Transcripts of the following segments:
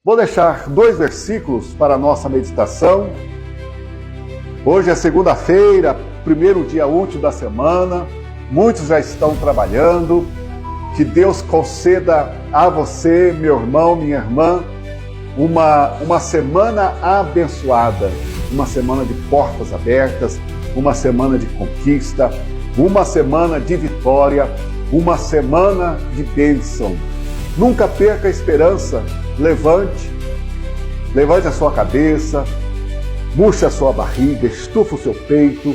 Vou deixar 2 versículos para a nossa meditação. Hoje é segunda-feira, primeiro dia útil da semana. Muitos já estão trabalhando. Que Deus conceda a você, meu irmão, minha irmã, uma semana abençoada, uma semana de portas abertas, uma semana de conquista, uma semana de vitória, uma semana de bênção. Nunca perca a esperança. Levante a sua cabeça, murche a sua barriga, estufa o seu peito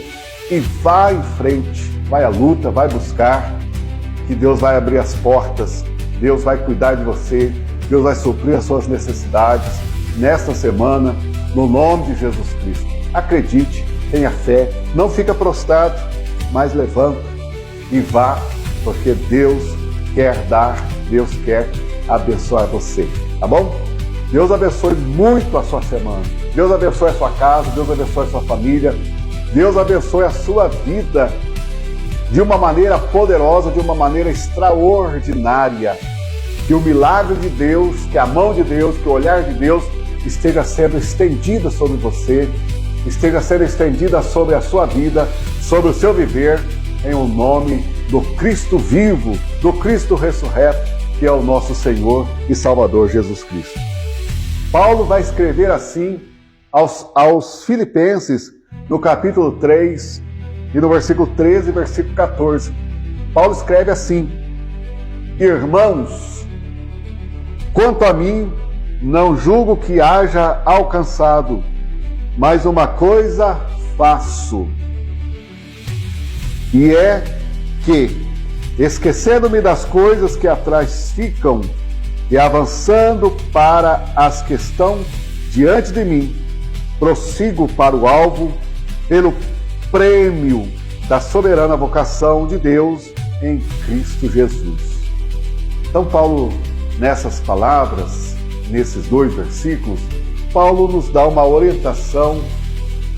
e vá em frente, vai à luta, vai buscar, que Deus vai abrir as portas, Deus vai cuidar de você, Deus vai suprir as suas necessidades nesta semana, no nome de Jesus Cristo. Acredite, tenha fé, não fica prostrado, mas levanta e vá, porque Deus quer dar, Deus quer abençoar você, tá bom? Deus abençoe muito a sua semana, Deus abençoe a sua casa, Deus abençoe a sua família, Deus abençoe a sua vida de uma maneira poderosa, de uma maneira extraordinária. Que o milagre de Deus, que a mão de Deus, que o olhar de Deus esteja sendo estendida sobre você, esteja sendo estendida sobre a sua vida, sobre o seu viver, em o nome do Cristo vivo, do Cristo ressurreto, que é o nosso Senhor e Salvador Jesus Cristo. Paulo vai escrever assim aos Filipenses, no capítulo 3, e no versículo 13 e versículo 14. Paulo escreve assim: Irmãos, quanto a mim, não julgo que haja alcançado, mas uma coisa faço, e é que, esquecendo-me das coisas que atrás ficam e avançando para as que estão diante de mim, prossigo para o alvo pelo prêmio da soberana vocação de Deus em Cristo Jesus. Então Paulo, nessas palavras, nesses 2 versículos, Paulo nos dá uma orientação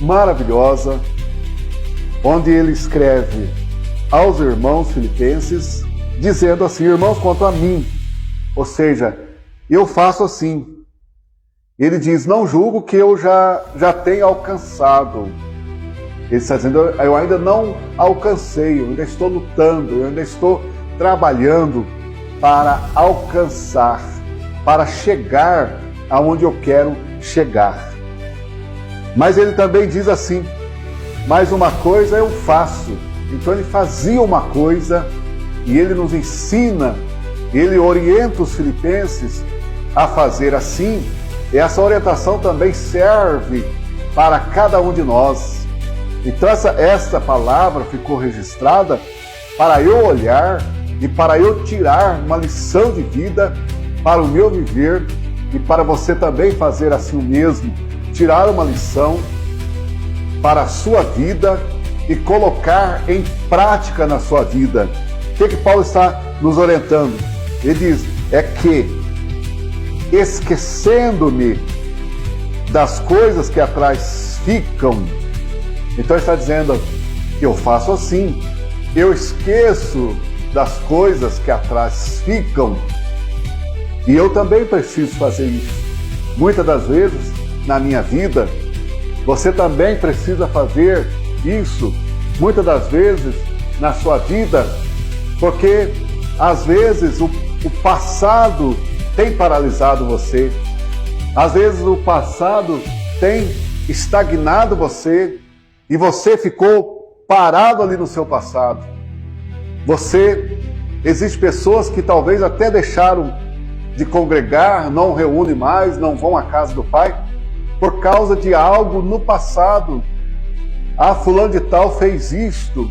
maravilhosa, onde ele escreve aos irmãos filipenses, dizendo assim: irmãos, quanto a mim, ou seja, eu faço assim. Ele diz: não julgo que eu já tenha alcançado. Ele está dizendo: eu ainda não alcancei, eu ainda estou lutando, eu ainda estou trabalhando para alcançar, para chegar aonde eu quero chegar. Mas ele também diz assim: mas uma coisa eu faço. Então ele fazia uma coisa e ele nos ensina, ele orienta os filipenses a fazer assim. E essa orientação também serve para cada um de nós. Então essa palavra ficou registrada para eu olhar e para eu tirar uma lição de vida para o meu viver e para você também fazer assim o mesmo, tirar uma lição para a sua vida e colocar em prática na sua vida. O que Paulo está nos orientando? Ele diz: é que, esquecendo-me das coisas que atrás ficam, então ele está dizendo que eu faço assim, eu esqueço das coisas que atrás ficam, e eu também preciso fazer isso. Muitas das vezes na minha vida, você também precisa fazer isso, muitas das vezes na sua vida, porque às vezes o passado tem paralisado você, às vezes o passado tem estagnado você e você ficou parado ali no seu passado. Existem pessoas que talvez até deixaram de congregar, não reúnem mais, não vão à casa do Pai, por causa de algo no passado. Ah, fulano de tal fez isto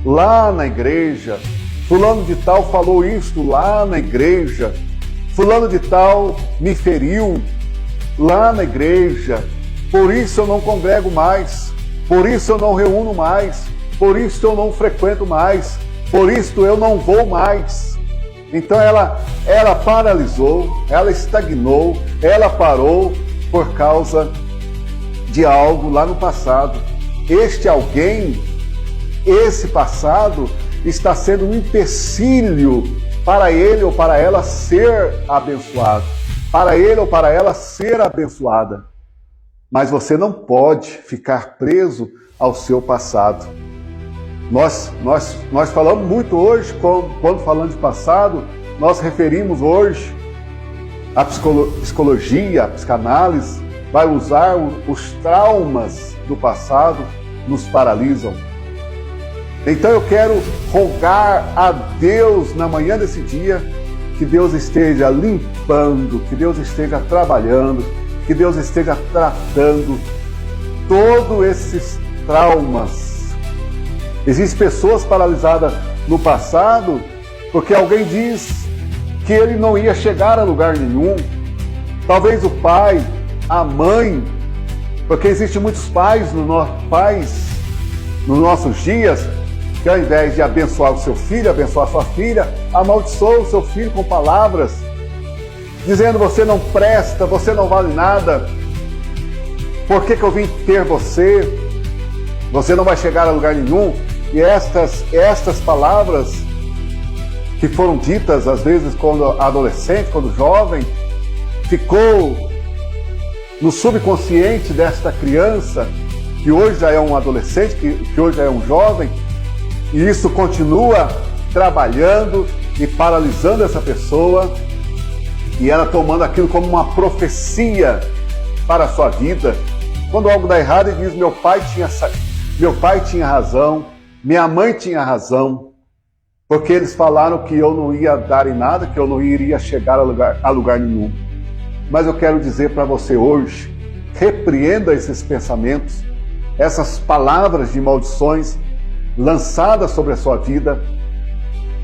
lá na igreja, fulano de tal falou isto lá na igreja, fulano de tal me feriu lá na igreja, por isso eu não congrego mais, por isso eu não reúno mais, por isso eu não frequento mais, por isso eu não vou mais. Então ela paralisou, ela estagnou, ela parou por causa de algo lá no passado. Este alguém, esse passado, está sendo um empecilho para ele ou para ela ser abençoado. para ele ou para ela ser abençoada. Mas você não pode ficar preso ao seu passado. Nós falamos muito hoje, quando falando de passado, nós referimos hoje a psicologia, a psicanálise, vai usar os traumas do passado, nos paralisam. Então eu quero rogar a Deus na manhã desse dia, que Deus esteja limpando, que Deus esteja trabalhando, que Deus esteja tratando todos esses traumas. Existem pessoas paralisadas no passado porque alguém diz que ele não ia chegar a lugar nenhum. Talvez o pai, a mãe, porque existem muitos pais nos nossos dias que ao invés de abençoar o seu filho, abençoar a sua filha, amaldiçoa o seu filho com palavras, dizendo: você não presta, você não vale nada, por que eu vim ter você? Você não vai chegar a lugar nenhum. E estas palavras que foram ditas às vezes quando adolescente, quando jovem, ficou no subconsciente desta criança, que hoje já é um adolescente, que hoje já é um jovem, e isso continua trabalhando e paralisando essa pessoa, e ela tomando aquilo como uma profecia para a sua vida. Quando algo dá errado, ele diz: meu pai tinha razão, minha mãe tinha razão, porque eles falaram que eu não ia dar em nada, que eu não iria chegar a lugar nenhum. Mas eu quero dizer para você hoje, repreenda esses pensamentos, essas palavras de maldições lançadas sobre a sua vida.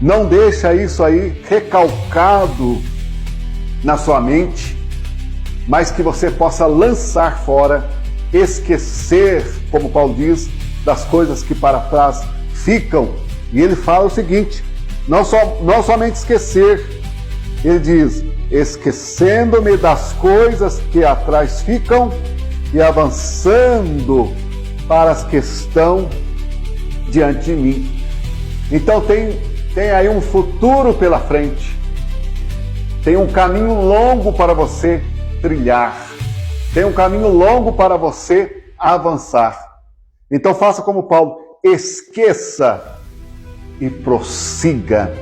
Não deixa isso aí recalcado na sua mente, mas que você possa lançar fora, esquecer, como Paulo diz, das coisas que para trás ficam. E ele fala o seguinte: não somente esquecer, ele diz: esquecendo-me das coisas que atrás ficam e avançando para as que estão diante de mim. Então tem aí um futuro pela frente, tem um caminho longo para você trilhar, tem um caminho longo para você avançar. Então faça como Paulo, esqueça e prossiga,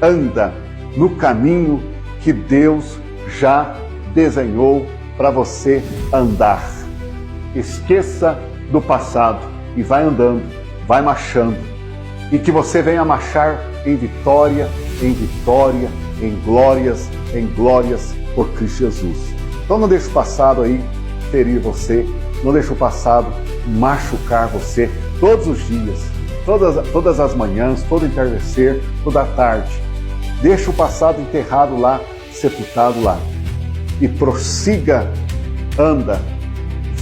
anda no caminho que Deus já desenhou para você andar. Esqueça do passado e vai andando, vai marchando, e que você venha marchar em vitória, em glórias por Cristo Jesus. Então não deixe o passado aí ferir você, não deixe o passado machucar você todos os dias, todas as manhãs, todo entardecer, toda a tarde. Deixa o passado enterrado lá, sepultado lá, e prossiga, anda,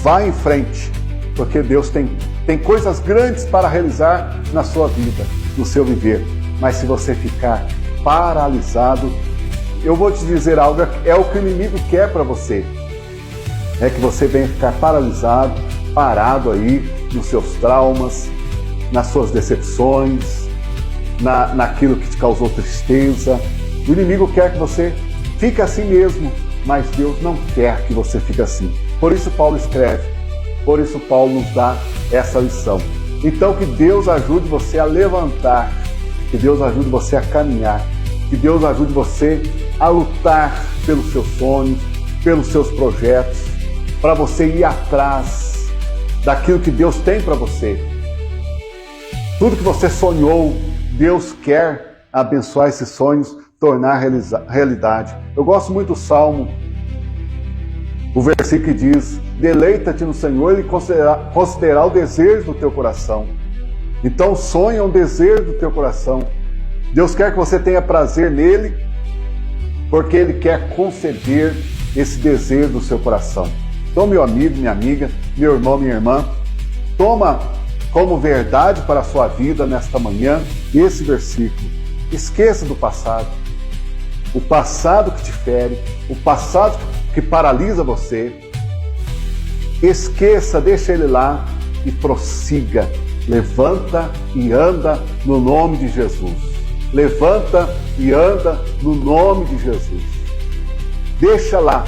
vá em frente, porque Deus tem coisas grandes para realizar na sua vida, no seu viver. Mas se você ficar paralisado, eu vou te dizer algo, é o que o inimigo quer para você, é que você venha ficar paralisado, parado aí nos seus traumas, nas suas decepções, naquilo que te causou tristeza. O inimigo quer que você fique assim mesmo, mas Deus não quer que você fique assim. Por isso Paulo escreve, por isso Paulo nos dá essa lição. Então que Deus ajude você a levantar, que Deus ajude você a caminhar, que Deus ajude você a lutar pelos seus sonhos, pelos seus projetos, para você ir atrás daquilo que Deus tem para você. Tudo que você sonhou, Deus quer abençoar esses sonhos, tornar realidade. Eu gosto muito do Salmo, o versículo que diz: deleita-te no Senhor e considerará o desejo do teu coração. Então o sonho é um desejo do teu coração. Deus quer que você tenha prazer nele, porque Ele quer conceder esse desejo do seu coração. Então, meu amigo, minha amiga, meu irmão, minha irmã, toma como verdade para a sua vida nesta manhã esse versículo. Esqueça do passado. O passado que te fere, o passado que paralisa você. Esqueça, deixa ele lá e prossiga. Levanta e anda no nome de Jesus. Levanta e anda no nome de Jesus. deixa lá